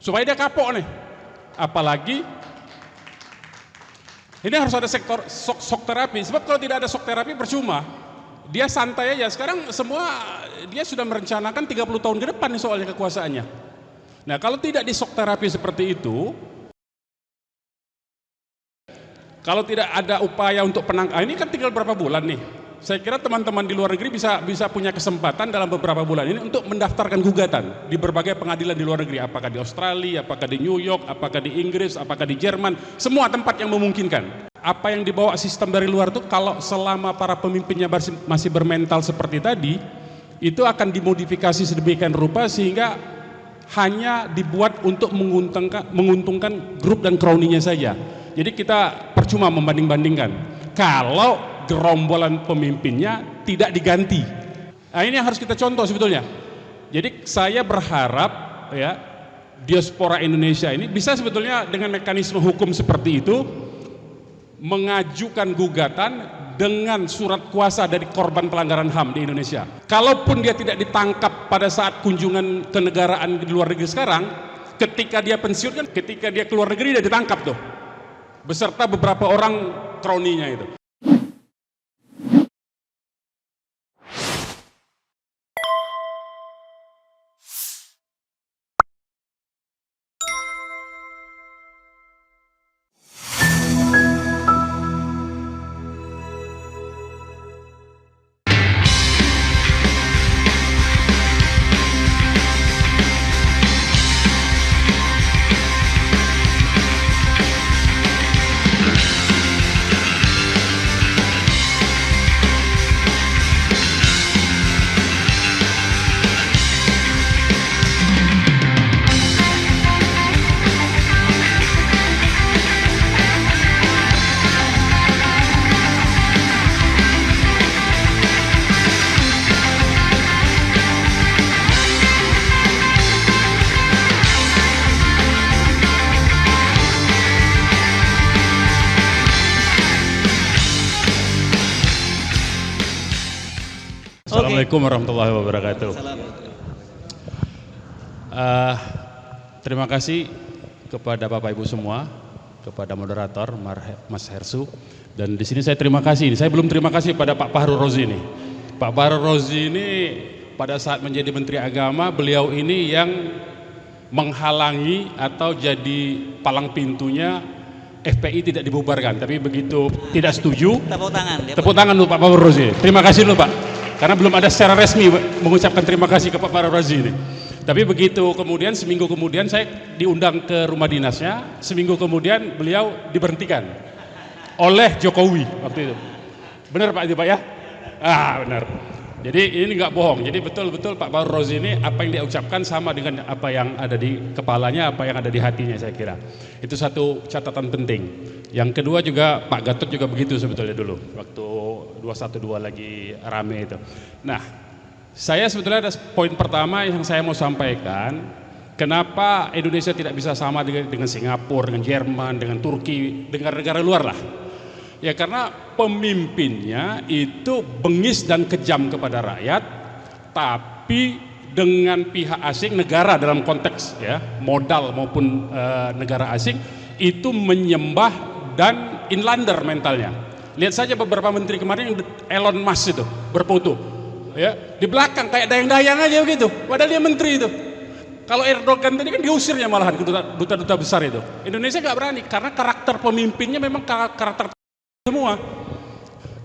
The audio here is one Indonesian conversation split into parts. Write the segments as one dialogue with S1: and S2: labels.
S1: supaya dia kapok nih. Apalagi ini harus ada sektor shock terapi, sebab kalau tidak ada shock terapi percuma. Dia santai aja. Sekarang semua dia sudah merencanakan 30 tahun ke depan nih soalnya kekuasaannya. Nah, kalau tidak di shock terapi seperti itu, kalau tidak ada upaya untuk ini kan tinggal berapa bulan nih. Saya kira teman-teman di luar negeri bisa punya kesempatan dalam beberapa bulan ini untuk mendaftarkan gugatan di berbagai pengadilan di luar negeri, apakah di Australia, apakah di New York, apakah di Inggris, apakah di Jerman, semua tempat yang memungkinkan. Apa yang dibawa sistem dari luar itu kalau selama para pemimpinnya masih bermental seperti tadi, itu akan dimodifikasi sedemikian rupa sehingga hanya dibuat untuk menguntungkan grup dan crony-nya saja. Jadi kita percuma membanding-bandingkan kalau gerombolan pemimpinnya tidak diganti. Nah, ini yang harus kita contoh sebetulnya. Jadi saya berharap ya diaspora Indonesia ini bisa sebetulnya dengan mekanisme hukum seperti itu mengajukan gugatan dengan surat kuasa dari korban pelanggaran HAM di Indonesia. Kalaupun dia tidak ditangkap pada saat kunjungan kenegaraan di luar negeri sekarang, ketika dia pensiun kan, ketika dia keluar negeri dia ditangkap tuh, beserta beberapa orang kroninya itu. Assalamualaikum warahmatullahi wabarakatuh. Terima kasih kepada Bapak Ibu semua, kepada moderator Mas Hersu, dan di sini saya terima kasih. Saya belum terima kasih pada Pak Fahrul Razi ini. Pak Fahrul Razi ini pada saat menjadi Menteri Agama, beliau ini yang menghalangi atau jadi palang pintunya FPI tidak dibubarkan. Tapi begitu tidak setuju, tepuk tangan untuk Pak Fahrul Razi. Terima kasih dulu Pak. Karena belum ada secara resmi mengucapkan terima kasih ke Pak Fahrul Razi ini. Tapi begitu kemudian, seminggu kemudian saya diundang ke rumah dinasnya, seminggu kemudian beliau diberhentikan oleh Jokowi waktu itu. Benar Pak itu Pak ya? Benar. Jadi ini nggak bohong. Jadi betul-betul Pak Fahrul Razi ini apa yang dia ucapkan sama dengan apa yang ada di kepalanya, apa yang ada di hatinya, saya kira. Itu satu catatan penting. Yang kedua juga Pak Gatot juga begitu sebetulnya dulu waktu 212 lagi rame itu. Nah, saya sebetulnya ada poin pertama yang saya mau sampaikan, kenapa Indonesia tidak bisa sama dengan Singapura, dengan Jerman, dengan Turki, dengan negara luar lah. Ya karena pemimpinnya itu bengis dan kejam kepada rakyat, tapi dengan pihak asing, negara dalam konteks ya modal maupun negara asing itu menyembah dan inlander mentalnya. Lihat saja beberapa menteri kemarin yang Elon Musk itu berfoto ya di belakang kayak dayang-dayang aja begitu, padahal dia menteri itu. Kalau Erdogan tadi kan diusirnya malahan ke duta-duta besar itu. Indonesia nggak berani karena karakter pemimpinnya memang karakter semua.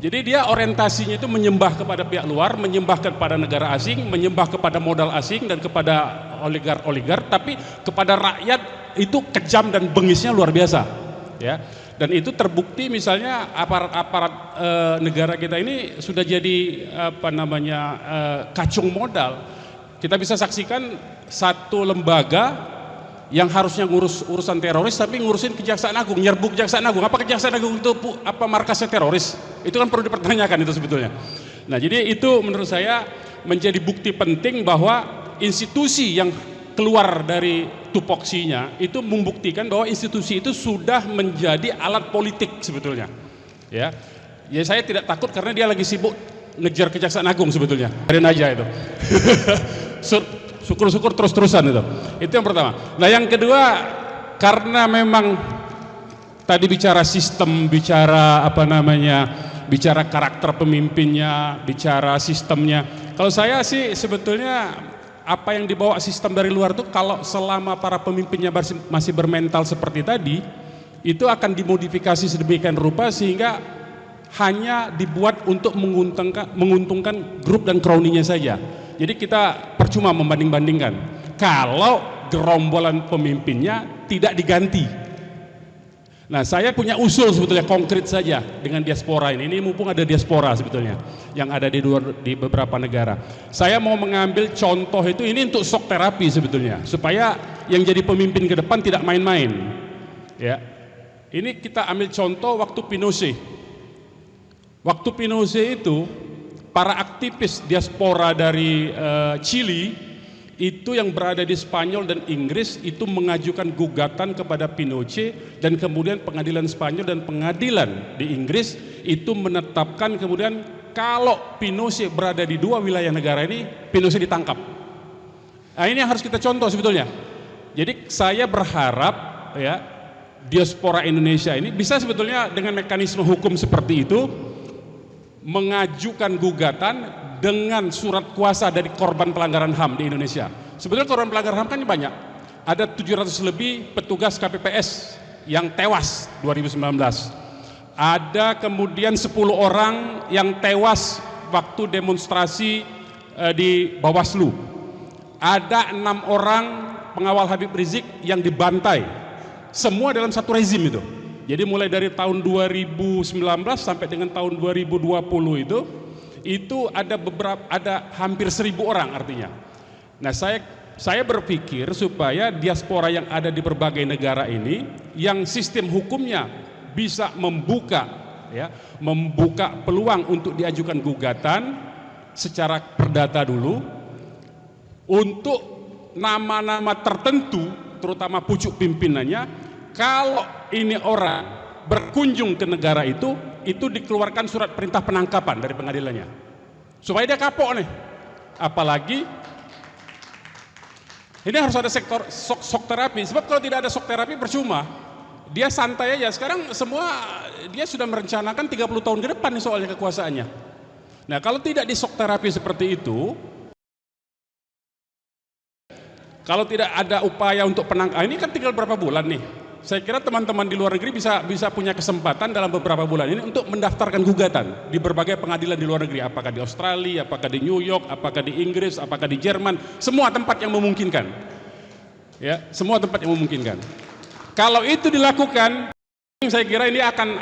S1: Jadi dia orientasinya itu menyembah kepada pihak luar, menyembah kepada negara asing, menyembah kepada modal asing dan kepada oligark, tapi kepada rakyat itu kejam dan bengisnya luar biasa ya. Dan itu terbukti misalnya aparat-aparat negara kita ini sudah jadi kacung modal. Kita bisa saksikan satu lembaga yang harusnya ngurus urusan teroris tapi ngurusin Kejaksaan Agung, nyerbu Kejaksaan Agung. Apa Kejaksaan Agung itu apa markasnya teroris? Itu kan perlu dipertanyakan itu sebetulnya. Nah, jadi itu menurut saya menjadi bukti penting bahwa institusi yang keluar dari tupoksinya itu membuktikan bahwa institusi itu sudah menjadi alat politik sebetulnya. Ya saya tidak takut karena dia lagi sibuk ngejar Kejaksaan Agung sebetulnya. Biarin aja itu. syukur-syukur terus-terusan itu. Itu yang pertama. Nah yang kedua, karena memang tadi bicara sistem, bicara apa namanya, bicara karakter pemimpinnya, bicara sistemnya. Kalau saya sih sebetulnya apa yang dibawa sistem dari luar itu, kalau selama para pemimpinnya masih bermental seperti tadi, itu akan dimodifikasi sedemikian rupa sehingga hanya dibuat untuk menguntungkan grup dan crony-nya saja. Jadi kita percuma membanding-bandingkan kalau gerombolan pemimpinnya tidak diganti. Nah, saya punya usul sebetulnya konkret saja dengan diaspora ini. Ini mumpung ada diaspora sebetulnya yang ada di beberapa negara. Saya mau mengambil contoh itu, ini untuk shock terapi sebetulnya, supaya yang jadi pemimpin ke depan tidak main-main. Ya, ini kita ambil contoh waktu Pinochet. Waktu Pinochet itu para aktivis diaspora dari Chili itu yang berada di Spanyol dan Inggris itu mengajukan gugatan kepada Pinochet, dan kemudian pengadilan Spanyol dan pengadilan di Inggris itu menetapkan kemudian kalau Pinochet berada di dua wilayah negara ini, Pinochet ditangkap. Nah, ini yang harus kita contoh sebetulnya. Jadi saya berharap ya diaspora Indonesia ini bisa sebetulnya dengan mekanisme hukum seperti itu mengajukan gugatan dengan surat kuasa dari korban pelanggaran HAM di Indonesia. Sebetulnya korban pelanggaran HAM kan banyak. Ada 700 lebih petugas KPPS yang tewas 2019. Ada kemudian 10 orang yang tewas waktu demonstrasi di Bawaslu. Ada 6 orang pengawal Habib Rizik yang dibantai. Semua dalam satu rezim itu. Jadi mulai dari tahun 2019 sampai dengan tahun 2020 itu ada hampir 1.000 orang artinya. Nah, saya berpikir supaya diaspora yang ada di berbagai negara ini yang sistem hukumnya bisa membuka peluang untuk diajukan gugatan secara perdata dulu untuk nama-nama tertentu, terutama pucuk pimpinannya. Kalau ini orang berkunjung ke negara itu dikeluarkan surat perintah penangkapan dari pengadilannya supaya dia kapok nih. Apalagi ini harus ada sektor shock terapi, sebab kalau tidak ada shock terapi percuma, dia santai aja. Sekarang semua dia sudah merencanakan 30 tahun ke depan nih soalnya kekuasaannya. Nah, kalau tidak di shock terapi seperti itu, kalau tidak ada upaya untuk penangkapan, ini kan tinggal berapa bulan nih. Saya kira teman-teman di luar negeri bisa punya kesempatan dalam beberapa bulan ini untuk mendaftarkan gugatan di berbagai pengadilan di luar negeri, apakah di Australia, apakah di New York, apakah di Inggris, apakah di Jerman, semua tempat yang memungkinkan. Ya, semua tempat yang memungkinkan. Kalau itu dilakukan, saya kira ini akan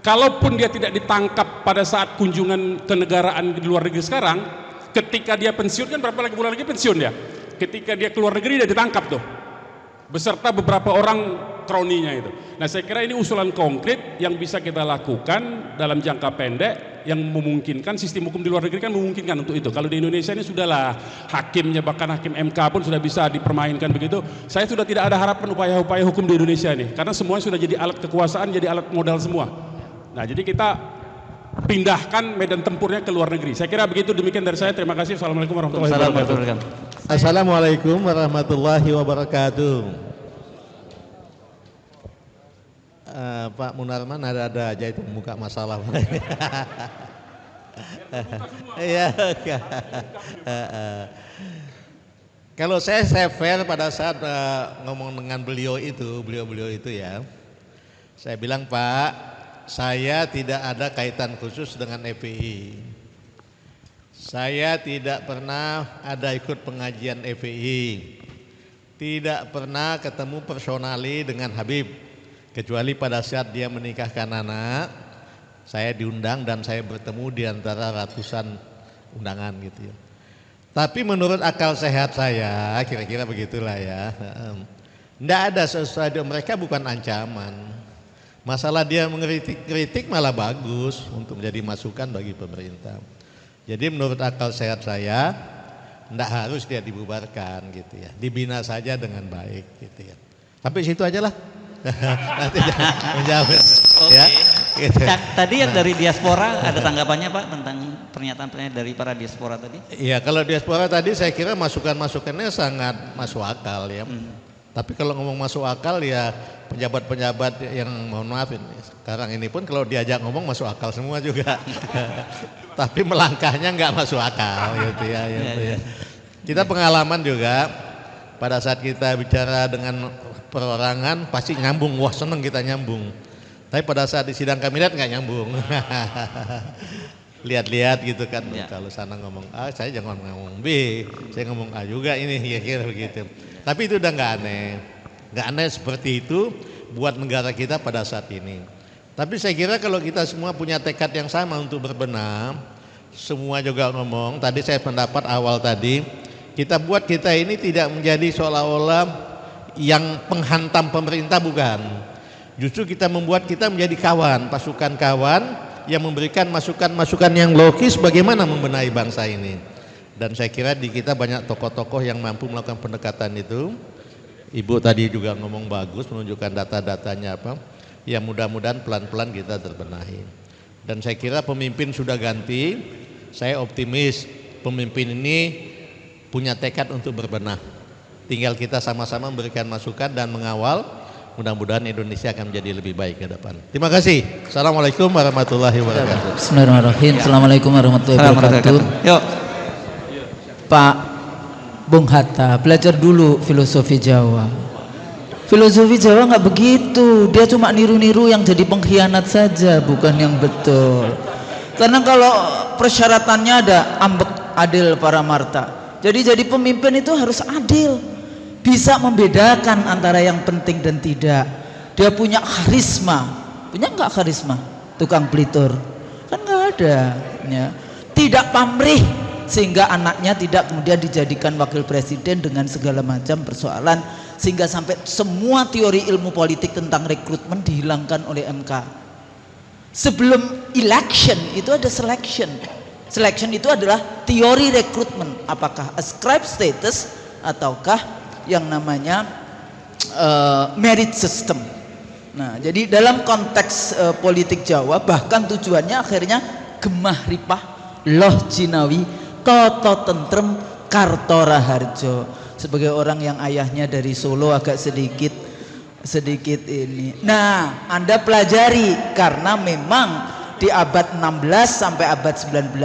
S1: kalaupun dia tidak ditangkap pada saat kunjungan kenegaraan di luar negeri sekarang, ketika dia pensiun, kan berapa lagi bulan lagi pensiun ya. Ketika dia keluar negeri dia ditangkap tuh, beserta beberapa orang kroninya itu. Nah, saya kira ini usulan konkret yang bisa kita lakukan dalam jangka pendek yang memungkinkan. Sistem hukum di luar negeri kan memungkinkan untuk itu. Kalau di Indonesia ini sudahlah, hakimnya bahkan hakim MK pun sudah bisa dipermainkan begitu. Saya sudah tidak ada harapan upaya-upaya hukum di Indonesia ini, karena semuanya sudah jadi alat kekuasaan, jadi alat modal semua. Nah, jadi kita pindahkan medan tempurnya ke luar negeri. Saya kira begitu. Demikian dari saya. Terima kasih. Assalamualaikum warahmatullahi wabarakatuh.
S2: Assalamualaikum warahmatullahi wabarakatuh. Pak Munarman ada aja itu membuka masalah. Iya. Kalau saya fair pada saat ngomong dengan beliau itu ya, saya bilang, Pak, saya tidak ada kaitan khusus dengan FPI. Saya tidak pernah ada ikut pengajian FPI. Tidak pernah ketemu personali dengan Habib. Kecuali pada saat dia menikahkan anak, saya diundang dan saya bertemu di antara ratusan undangan gitu ya. Tapi menurut akal sehat saya, kira-kira begitulah ya. Tidak ada sesuatu, mereka bukan ancaman. Masalah dia mengkritik malah bagus untuk menjadi masukan bagi pemerintah. Jadi menurut akal sehat saya, tidak harus dia dibubarkan gitu ya. Dibina saja dengan baik gitu ya. Sampai situ aja lah. Nanti menjawab.
S3: Oke.
S2: Ya, gitu.
S3: Tadi yang dari diaspora ada tanggapannya Pak tentang pernyataan dari para diaspora tadi?
S2: Iya, kalau diaspora tadi saya kira masukan-masukannya sangat masuk akal ya. Tapi kalau ngomong masuk akal ya pejabat-pejabat yang mohon maaf ini sekarang ini pun kalau diajak ngomong masuk akal semua juga. Tapi melangkahnya nggak masuk akal gitu ya. Gitu ya. Kita pengalaman juga pada saat kita bicara dengan perorangan pasti nyambung, wah seneng kita nyambung. Tapi pada saat di sidang kabinet nggak nyambung. Lihat-lihat gitu kan, kalau sana ngomong A, saya jangan ngomong B, saya ngomong A juga ini, kira-kira begitu. Tapi itu udah nggak aneh seperti itu buat negara kita pada saat ini. Tapi saya kira kalau kita semua punya tekad yang sama untuk berbenah, semua juga ngomong, tadi saya pendapat awal tadi, kita buat kita ini tidak menjadi seolah-olah yang penghantam pemerintah, bukan. Justru kita membuat kita menjadi kawan, pasukan kawan yang memberikan masukan-masukan yang logis bagaimana membenahi bangsa ini. Dan saya kira di kita banyak tokoh-tokoh yang mampu melakukan pendekatan itu. Ibu tadi juga ngomong bagus, menunjukkan data-datanya apa. Ya mudah-mudahan pelan-pelan kita terbenahi. Dan saya kira pemimpin sudah ganti. Saya optimis pemimpin ini punya tekad untuk berbenah. Tinggal kita sama-sama memberikan masukan dan mengawal. Mudah-mudahan Indonesia akan menjadi lebih baik ke depan. Terima kasih. Assalamualaikum warahmatullahi wabarakatuh.
S4: Bismillahirrahmanirrahim. Assalamualaikum warahmatullahi wabarakatuh.
S3: Yuk.
S4: Pak Bung Hatta, belajar dulu filosofi Jawa. Filosofi Jawa nggak begitu. Dia cuma niru-niru yang jadi pengkhianat saja, bukan yang betul. Karena kalau persyaratannya ada ambek, adil, paramarta. Jadi pemimpin itu harus adil, bisa membedakan antara yang penting dan tidak. Dia punya karisma, punya nggak karisma? Tukang pelitur kan nggak ada, ya. Tidak pamrih sehingga anaknya tidak kemudian dijadikan wakil presiden dengan segala macam persoalan, sehingga sampai semua teori ilmu politik tentang rekrutmen dihilangkan oleh MK. Sebelum election itu ada selection. Selection itu adalah teori rekrutmen, apakah ascribe status ataukah yang namanya merit system. Nah, jadi dalam konteks politik Jawa bahkan tujuannya akhirnya gemah ripah loh jinawi toto tentrem karto raharjo. Sebagai orang yang ayahnya dari Solo agak sedikit ini. Nah, Anda pelajari karena memang di abad 16 sampai abad 19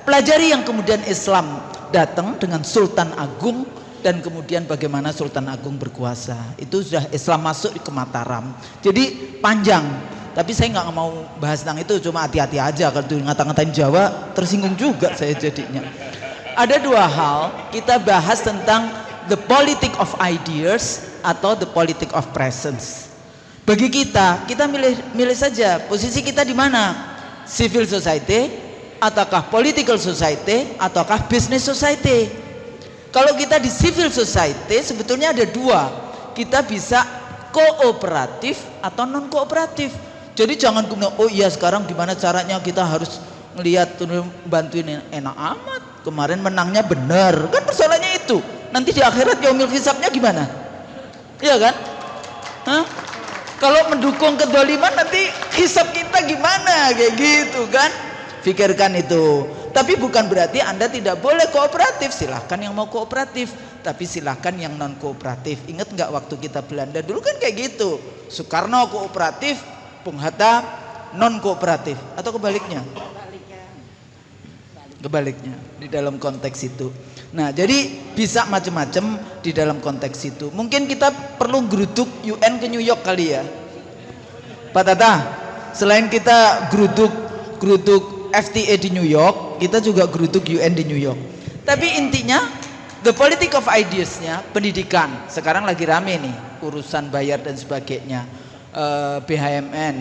S4: pelajari yang kemudian Islam datang dengan Sultan Agung. Dan kemudian bagaimana Sultan Agung berkuasa, itu sudah Islam masuk ke Mataram. Jadi panjang, tapi saya nggak mau bahas tentang itu, cuma hati-hati aja kalau ngata-ngatain Jawa tersinggung juga saya jadinya. Ada dua hal, kita bahas tentang the politic of ideas atau the politic of presence. Bagi kita milih saja posisi kita di mana, civil society ataukah political society ataukah business society. Kalau kita di civil society sebetulnya ada dua, kita bisa kooperatif atau non kooperatif. Jadi jangan kemudian oh iya sekarang gimana caranya kita harus ngelihat bantuin, enak amat kemarin menangnya benar kan, persoalannya itu nanti di akhirat yaumil hisabnya gimana, iya kan? Hah? Kalau mendukung kedoliman nanti hisab kita gimana, kayak gitu kan? Pikirkan itu. Tapi bukan berarti Anda tidak boleh kooperatif, silahkan yang mau kooperatif, tapi silahkan yang non kooperatif. Ingat nggak waktu kita Belanda dulu kan kayak gitu, Soekarno kooperatif, Bung Hatta non kooperatif, atau kebaliknya? Kebaliknya di dalam konteks itu. Nah, jadi bisa macam-macam di dalam konteks itu. Mungkin kita perlu geruduk UN ke New York kali ya, Pak Tata. Selain kita geruduk FTA di New York, kita juga geruduk UN di New York. Tapi intinya the politic of ideas-nya pendidikan. Sekarang lagi rame nih urusan bayar dan sebagainya, BHMN.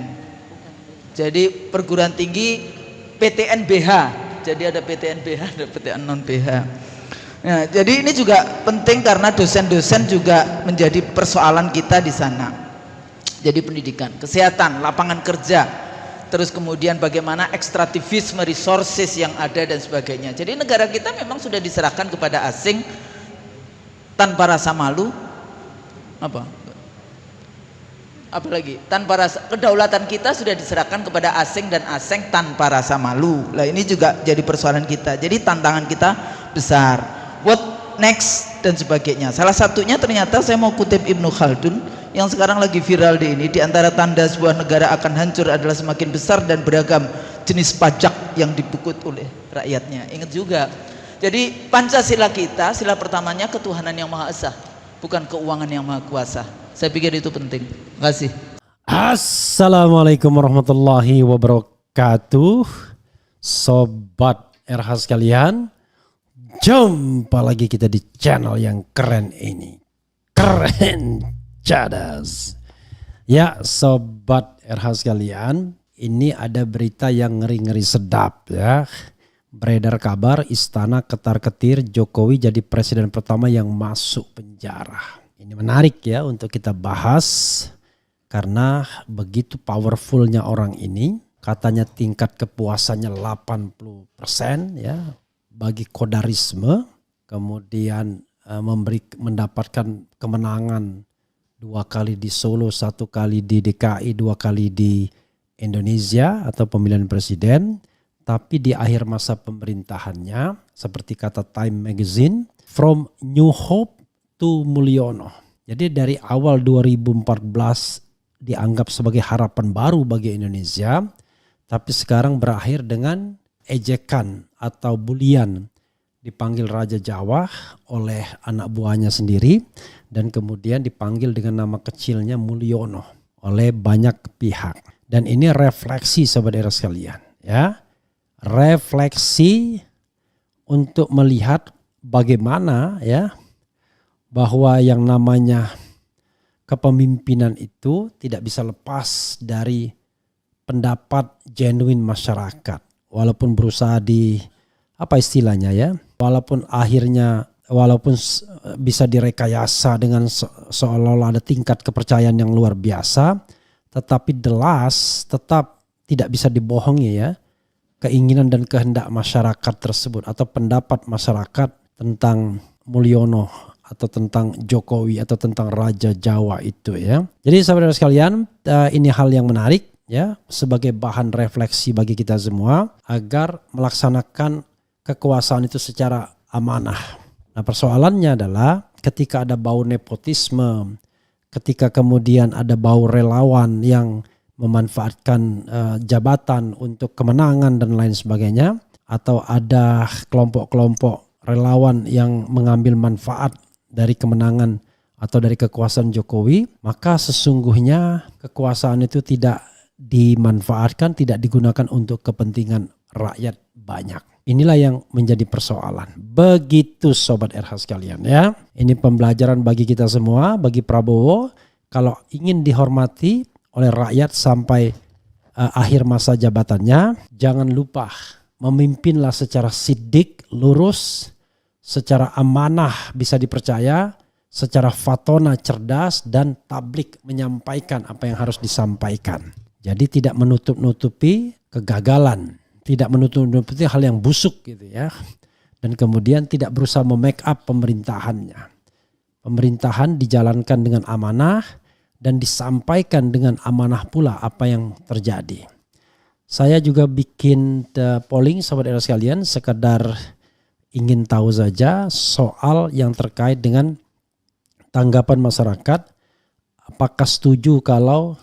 S4: Jadi perguruan tinggi PTNBH. Jadi ada PTNBH, ada PTN non BH. Nah, jadi ini juga penting karena dosen-dosen juga menjadi persoalan kita di sana. Jadi pendidikan, kesehatan, lapangan kerja, terus kemudian bagaimana ekstraktivisme resources yang ada dan sebagainya. Jadi negara kita memang sudah diserahkan kepada asing tanpa rasa malu. Apa? Apalagi tanpa rasa, kedaulatan kita sudah diserahkan kepada asing dan asing tanpa rasa malu. Lah ini juga jadi persoalan kita. Jadi tantangan kita besar. What next dan sebagainya. Salah satunya ternyata saya mau kutip Ibnu Khaldun yang sekarang lagi viral di ini. Di antara tanda sebuah negara akan hancur adalah semakin besar dan beragam jenis pajak yang dipukut oleh rakyatnya. Ingat juga. Jadi Pancasila kita, sila pertamanya ketuhanan yang Maha Esa, bukan keuangan yang Maha Kuasa. Saya pikir itu penting. Terima kasih.
S5: Assalamualaikum warahmatullahi wabarakatuh. Sobat RH sekalian, jumpa lagi kita di channel yang keren ini. Keren cadas. Ya sobat RH sekalian, ini ada berita yang ngeri-ngeri sedap ya. Beredar kabar istana ketar-ketir Jokowi jadi presiden pertama yang masuk penjara. Ini menarik ya untuk kita bahas karena begitu powerfulnya orang ini. Katanya tingkat kepuasannya 80% ya bagi kodarisme. Kemudian mendapatkan kemenangan 2 kali di Solo, 1 kali di DKI, 2 kali di Indonesia atau pemilihan presiden. Tapi di akhir masa pemerintahannya seperti kata Time Magazine, from New Hope to Mulyono. Jadi dari awal 2014 dianggap sebagai harapan baru bagi Indonesia, tapi sekarang berakhir dengan ejekan atau bulian, dipanggil Raja Jawa oleh anak buahnya sendiri dan kemudian dipanggil dengan nama kecilnya Mulyono oleh banyak pihak. Dan ini refleksi saudara sekalian ya, refleksi untuk melihat bagaimana ya bahwa yang namanya kepemimpinan itu tidak bisa lepas dari pendapat genuine masyarakat. Walaupun berusaha di apa istilahnya ya, walaupun bisa direkayasa dengan seolah-olah ada tingkat kepercayaan yang luar biasa, tetapi tetap tidak bisa dibohongi ya keinginan dan kehendak masyarakat tersebut atau pendapat masyarakat tentang Mulyono atau tentang Jokowi atau tentang Raja Jawa itu ya. Jadi saudara sekalian, ini hal yang menarik ya sebagai bahan refleksi bagi kita semua agar melaksanakan kekuasaan itu secara amanah. Nah persoalannya adalah ketika ada bau nepotisme, ketika kemudian ada bau relawan yang memanfaatkan jabatan untuk kemenangan dan lain sebagainya, atau ada kelompok-kelompok relawan yang mengambil manfaat dari kemenangan atau dari kekuasaan Jokowi, maka sesungguhnya kekuasaan itu tidak dimanfaatkan, tidak digunakan untuk kepentingan rakyat banyak. Inilah yang menjadi persoalan. Begitu sobat RH sekalian ya. Ini pembelajaran bagi kita semua, bagi Prabowo. Kalau ingin dihormati oleh rakyat sampai akhir masa jabatannya, jangan lupa memimpinlah secara sidik, lurus, secara amanah bisa dipercaya, secara fatona cerdas dan tablik menyampaikan apa yang harus disampaikan. Jadi tidak menutup-nutupi kegagalan, tidak menutup-nutupi hal yang busuk gitu ya. Dan kemudian tidak berusaha memake up pemerintahannya. Pemerintahan dijalankan dengan amanah dan disampaikan dengan amanah pula apa yang terjadi. Saya juga bikin polling sahabat sekalian sekedar ingin tahu saja soal yang terkait dengan tanggapan masyarakat. Apakah setuju kalau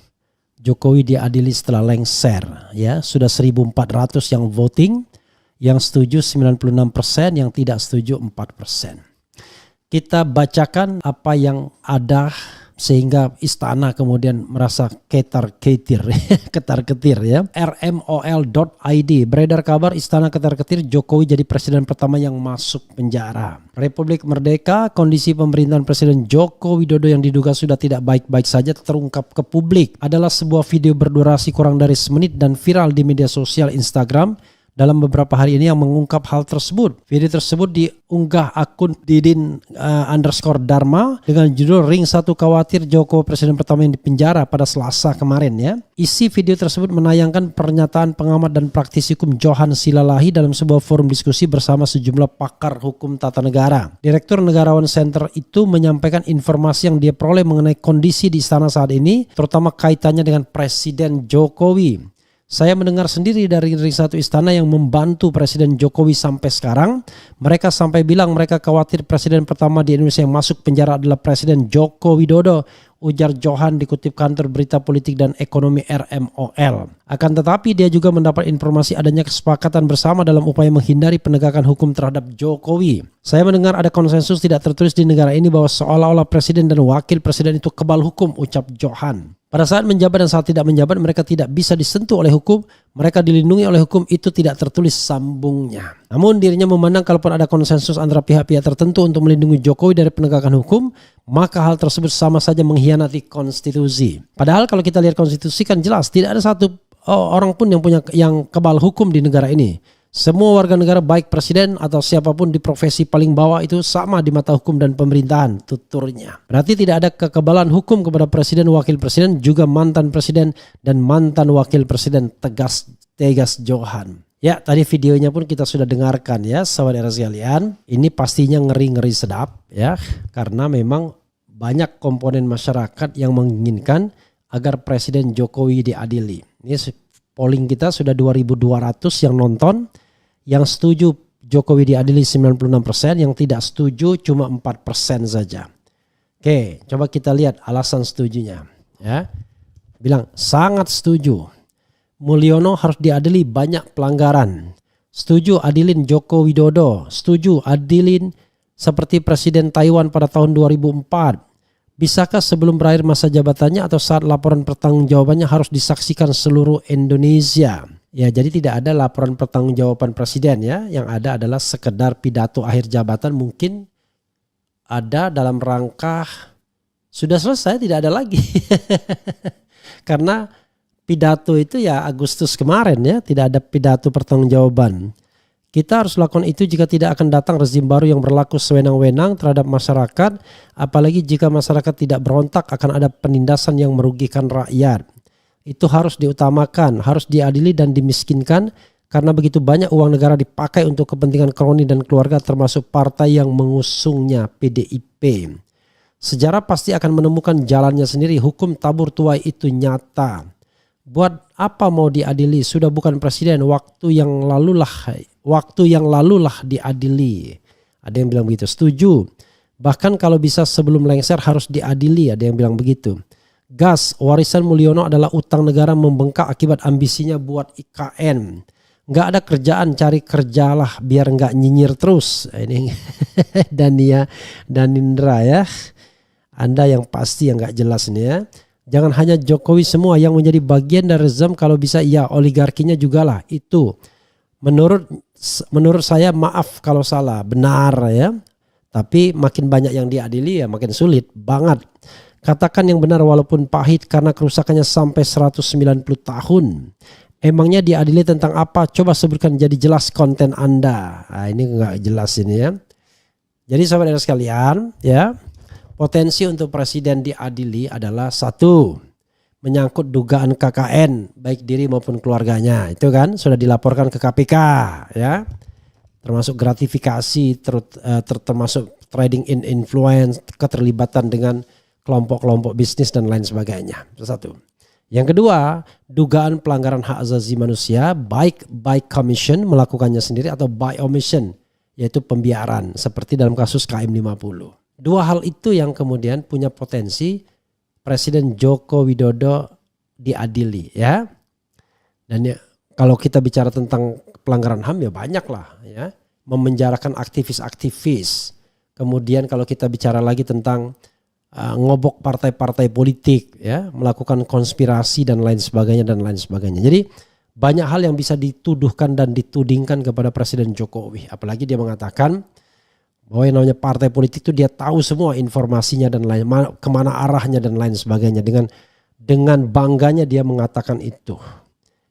S5: Jokowi diadili setelah lengser? Ya, sudah 1.400 yang voting, yang setuju 96%, yang tidak setuju 4%. Kita bacakan apa yang ada sehingga istana kemudian merasa ketar-ketir ya. rmol.id beredar kabar istana ketar-ketir Jokowi jadi presiden pertama yang masuk penjara. Republik Merdeka, kondisi pemerintahan Presiden Joko Widodo yang diduga sudah tidak baik-baik saja terungkap ke publik. Adalah sebuah video berdurasi kurang dari semenit dan viral di media sosial Instagram dalam beberapa hari ini yang mengungkap hal tersebut. Video tersebut diunggah akun Didin_Dharma dengan judul Ring 1 Khawatir Jokowi Presiden pertama yang dipenjara pada Selasa kemarin ya. Isi video tersebut menayangkan pernyataan pengamat dan praktisi hukum Johan Silalahi dalam sebuah forum diskusi bersama sejumlah pakar hukum tata negara. Direktur Negarawan Center itu menyampaikan informasi yang dia peroleh mengenai kondisi di istana saat ini, terutama kaitannya dengan Presiden Jokowi. Saya mendengar sendiri dari Ring 1 Istana yang membantu Presiden Jokowi sampai sekarang. Mereka sampai bilang mereka khawatir presiden pertama di Indonesia yang masuk penjara adalah Presiden Joko Widodo, ujar Johan dikutip kantor berita politik dan ekonomi RMOL. Akan tetapi dia juga mendapat informasi adanya kesepakatan bersama dalam upaya menghindari penegakan hukum terhadap Jokowi. Saya mendengar ada konsensus tidak tertulis di negara ini bahwa seolah-olah presiden dan wakil presiden itu kebal hukum, ucap Johan. Pada saat menjabat dan saat tidak menjabat mereka tidak bisa disentuh oleh hukum, mereka dilindungi oleh hukum, itu tidak tertulis, sambungnya. Namun dirinya memandang kalaupun ada konsensus antara pihak-pihak tertentu untuk melindungi Jokowi dari penegakan hukum, maka hal tersebut sama saja mengkhianati konstitusi. Padahal kalau kita lihat konstitusi kan jelas tidak ada satu orang pun yang kebal hukum di negara ini. Semua warga negara baik presiden atau siapapun di profesi paling bawah itu sama di mata hukum dan pemerintahan, tuturnya. Berarti tidak ada kekebalan hukum kepada presiden, wakil presiden, juga mantan presiden dan mantan wakil presiden, tegas Johan. Ya, tadi videonya pun kita sudah dengarkan ya, sahabat era sekalian. Ini pastinya ngeri-ngeri sedap ya, karena memang banyak komponen masyarakat yang menginginkan agar Presiden Jokowi diadili. Ini polling kita sudah 2.200 yang nonton. Yang setuju Jokowi diadili 96%, yang tidak setuju cuma 4% saja. Oke, coba kita lihat alasan setujunya. Ya, bilang sangat setuju. Mulyono harus diadili, banyak pelanggaran. Setuju adilin Joko Widodo. Setuju adilin seperti Presiden Taiwan pada tahun 2004. Bisakah sebelum berakhir masa jabatannya atau saat laporan pertanggungjawabannya harus disaksikan seluruh Indonesia? Ya, jadi tidak ada laporan pertanggungjawaban presiden ya, yang ada adalah sekedar pidato akhir jabatan, mungkin ada dalam rangka sudah selesai, tidak ada lagi. Karena pidato itu ya Agustus kemarin ya, tidak ada pidato pertanggungjawaban. Kita harus lakukan itu jika tidak akan datang rezim baru yang berlaku sewenang-wenang terhadap masyarakat, apalagi jika masyarakat tidak berontak akan ada penindasan yang merugikan rakyat. Itu harus diutamakan, harus diadili dan dimiskinkan karena begitu banyak uang negara dipakai untuk kepentingan kroni dan keluarga termasuk partai yang mengusungnya, PDIP. Sejarah pasti akan menemukan jalannya sendiri, hukum tabur tuai itu nyata. Buat apa mau diadili? Sudah bukan presiden, waktu yang lalulah diadili. Ada yang bilang begitu, setuju. Bahkan kalau bisa sebelum lengser harus diadili, ada yang bilang begitu. Gas, warisan Mulyono adalah utang negara membengkak akibat ambisinya buat IKN. Nggak ada kerjaan, cari kerjalah biar nggak nyinyir terus. Ini Danindra ya. Anda yang pasti yang nggak jelas nih ya. Jangan hanya Jokowi semua yang menjadi bagian dari rezim, kalau bisa ya oligarkinya juga lah. Itu menurut saya, maaf kalau salah, benar ya. Tapi makin banyak yang diadili ya makin sulit banget. Katakan yang benar walaupun pahit karena kerusakannya sampai 190 tahun. Emangnya diadili tentang apa? Coba sebutkan jadi jelas konten Anda. Nah, ini enggak jelas ini ya. Jadi sahabat sekalian ya, potensi untuk presiden diadili adalah satu, menyangkut dugaan KKN baik diri maupun keluarganya. Itu kan sudah dilaporkan ke KPK ya. Termasuk gratifikasi, termasuk trading in influence, keterlibatan dengan kelompok-kelompok bisnis dan lain sebagainya. Itu satu. Yang kedua, dugaan pelanggaran hak asasi manusia baik by commission melakukannya sendiri atau by omission, yaitu pembiaran seperti dalam kasus KM50. Dua hal itu yang kemudian punya potensi Presiden Joko Widodo diadili ya. Dan ya, kalau kita bicara tentang pelanggaran HAM ya banyak lah ya. Memenjarakan aktivis-aktivis. Kemudian kalau kita bicara lagi tentang ngobok partai-partai politik ya, melakukan konspirasi dan lain sebagainya. Jadi banyak hal yang bisa dituduhkan dan ditudingkan kepada Presiden Jokowi. Apalagi dia mengatakan bahwa yang namanya partai politik itu dia tahu semua informasinya dan lain, kemana arahnya dan lain sebagainya. Dengan bangganya dia mengatakan itu.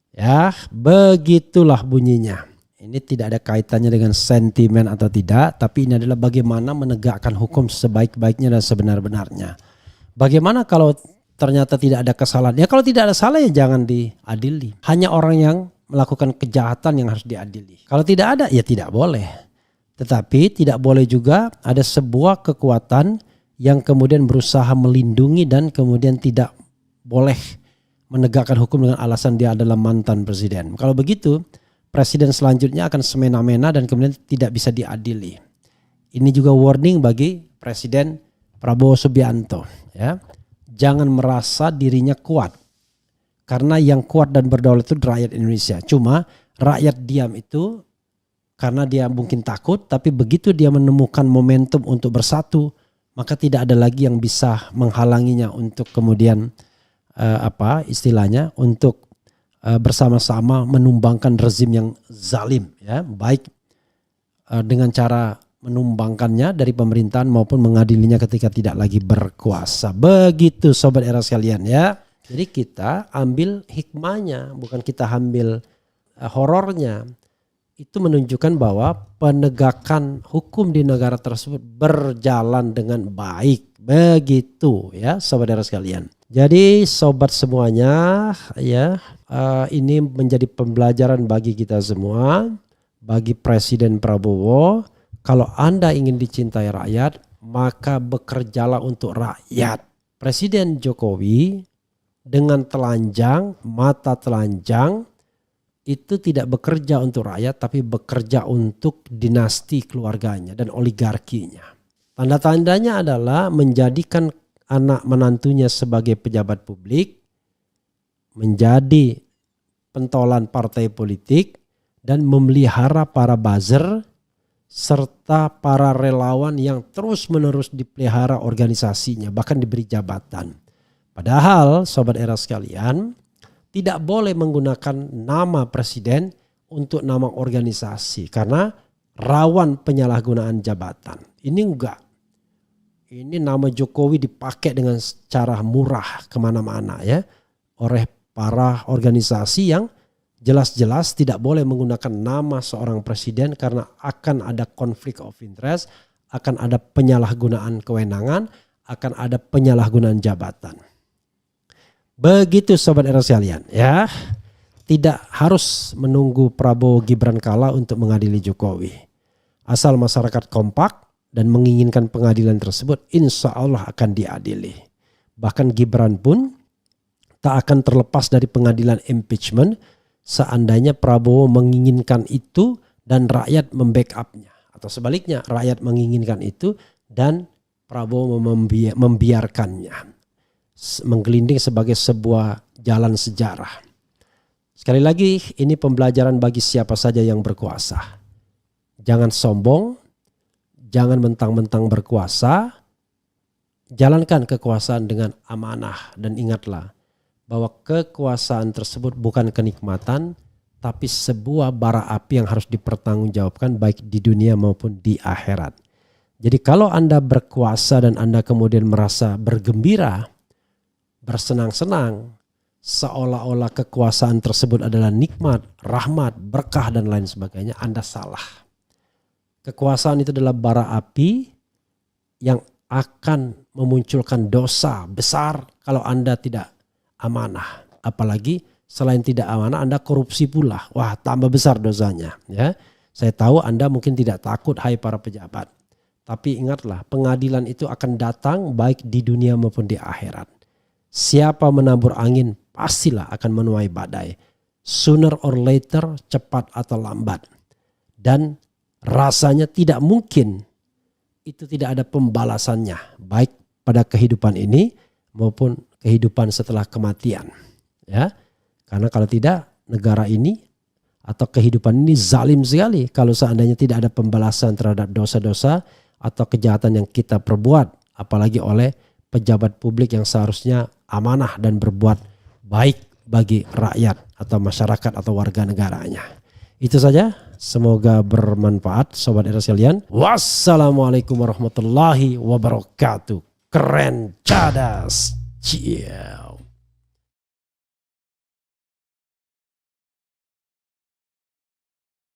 S5: Ya, begitulah bunyinya. Ini tidak ada kaitannya dengan sentimen atau tidak, tapi ini adalah bagaimana menegakkan hukum sebaik-baiknya dan sebenar-benarnya. Bagaimana kalau ternyata tidak ada kesalahan? Ya kalau tidak ada salah ya jangan diadili. Hanya orang yang melakukan kejahatan yang harus diadili. Kalau tidak ada ya tidak boleh. Tetapi tidak boleh juga ada sebuah kekuatan yang kemudian berusaha melindungi dan kemudian tidak boleh menegakkan hukum dengan alasan dia adalah mantan presiden. Kalau begitu, presiden selanjutnya akan semena-mena dan kemudian tidak bisa diadili. Ini juga warning bagi Presiden Prabowo Subianto. Ya. Jangan merasa dirinya kuat. Karena yang kuat dan berdaulat itu rakyat Indonesia. Cuma rakyat diam itu karena dia mungkin takut, tapi begitu dia menemukan momentum untuk bersatu, maka tidak ada lagi yang bisa menghalanginya untuk kemudian untuk bersama-sama menumbangkan rezim yang zalim, ya, baik dengan cara menumbangkannya dari pemerintahan maupun mengadilinya ketika tidak lagi berkuasa. Begitu sobat era sekalian, ya. Jadi kita ambil hikmahnya, bukan kita ambil horornya. Itu menunjukkan bahwa penegakan hukum di negara tersebut berjalan dengan baik. Begitu, ya sobat era sekalian. Jadi sobat semuanya, ya, ini menjadi pembelajaran bagi kita semua, bagi Presiden Prabowo. Kalau Anda ingin dicintai rakyat, maka bekerjalah untuk rakyat. Presiden Jokowi dengan telanjang, mata telanjang, itu tidak bekerja untuk rakyat, tapi bekerja untuk dinasti keluarganya dan oligarkinya. Tanda-tandanya adalah menjadikan anak menantunya sebagai pejabat publik, menjadi pentolan partai politik, dan memelihara para buzzer serta para relawan yang terus-menerus dipelihara organisasinya, bahkan diberi jabatan. Padahal sobat era sekalian, tidak boleh menggunakan nama presiden untuk nama organisasi karena rawan penyalahgunaan jabatan. Ini enggak. Ini nama Jokowi dipakai dengan secara murah kemana-mana, ya, oleh para organisasi yang jelas-jelas tidak boleh menggunakan nama seorang presiden karena akan ada konflik of interest, akan ada penyalahgunaan kewenangan, akan ada penyalahgunaan jabatan. Begitu sobat era sekalian, ya. Tidak harus menunggu Prabowo Gibran kalah untuk mengadili Jokowi. Asal masyarakat kompak dan menginginkan pengadilan tersebut, insya Allah akan diadili. Bahkan Gibran pun tak akan terlepas dari pengadilan impeachment seandainya Prabowo menginginkan itu dan rakyat membackupnya. Atau sebaliknya, rakyat menginginkan itu dan Prabowo membiarkannya. Menggelinding sebagai sebuah jalan sejarah. Sekali lagi, ini pembelajaran bagi siapa saja yang berkuasa. Jangan sombong, jangan mentang-mentang berkuasa, jalankan kekuasaan dengan amanah dan ingatlah bahwa kekuasaan tersebut bukan kenikmatan, tapi sebuah bara api yang harus dipertanggungjawabkan baik di dunia maupun di akhirat. Jadi kalau Anda berkuasa dan Anda kemudian merasa bergembira, bersenang-senang, seolah-olah kekuasaan tersebut adalah nikmat, rahmat, berkah dan lain sebagainya, Anda salah. Kekuasaan itu adalah bara api yang akan memunculkan dosa besar kalau Anda tidak amanah. Apalagi selain tidak amanah, Anda korupsi pula. Wah, tambah besar dosanya. Ya, saya tahu Anda mungkin tidak takut, hai para pejabat. Tapi ingatlah, pengadilan itu akan datang baik di dunia maupun di akhirat. Siapa menabur angin pastilah akan menuai badai. Sooner or later, cepat atau lambat. Dan rasanya tidak mungkin itu tidak ada pembalasannya. Baik pada kehidupan ini maupun kehidupan setelah kematian. Ya, karena kalau tidak, negara ini atau kehidupan ini zalim sekali. Kalau seandainya tidak ada pembalasan terhadap dosa-dosa atau kejahatan yang kita perbuat. Apalagi oleh pejabat publik yang seharusnya amanah dan berbuat baik bagi rakyat atau masyarakat atau warga negaranya. Itu saja, semoga bermanfaat sobat era sekalian. Wassalamualaikum warahmatullahi wabarakatuh. Keren, cadas, cia.